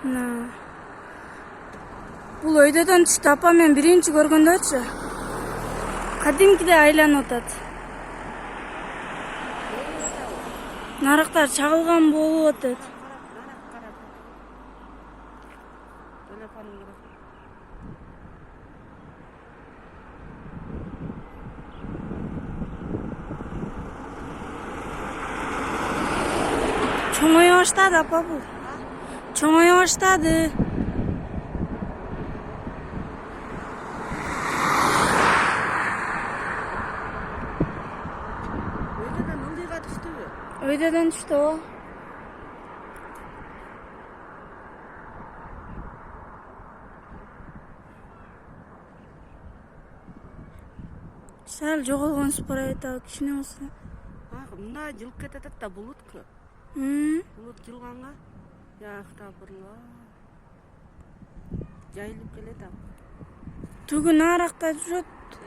Мына бул өйдөдөн түштү. Апа мен биринчи көргөндөчү кадимкидей айланып атат. Нарыктар чагылган болуп атат. Чоңоё баштады апа бул. Чоңоё баштады. Өйдөдөн ылдыйга түштүбү? Өйдөдөн түштү о. Сәл жоголгон спорайт кичине болсо. Мындай жылып кетет да булут көп. Булут жылганга астагфирулла. Жайылып келет ал. Түгүн аракта жүрөт.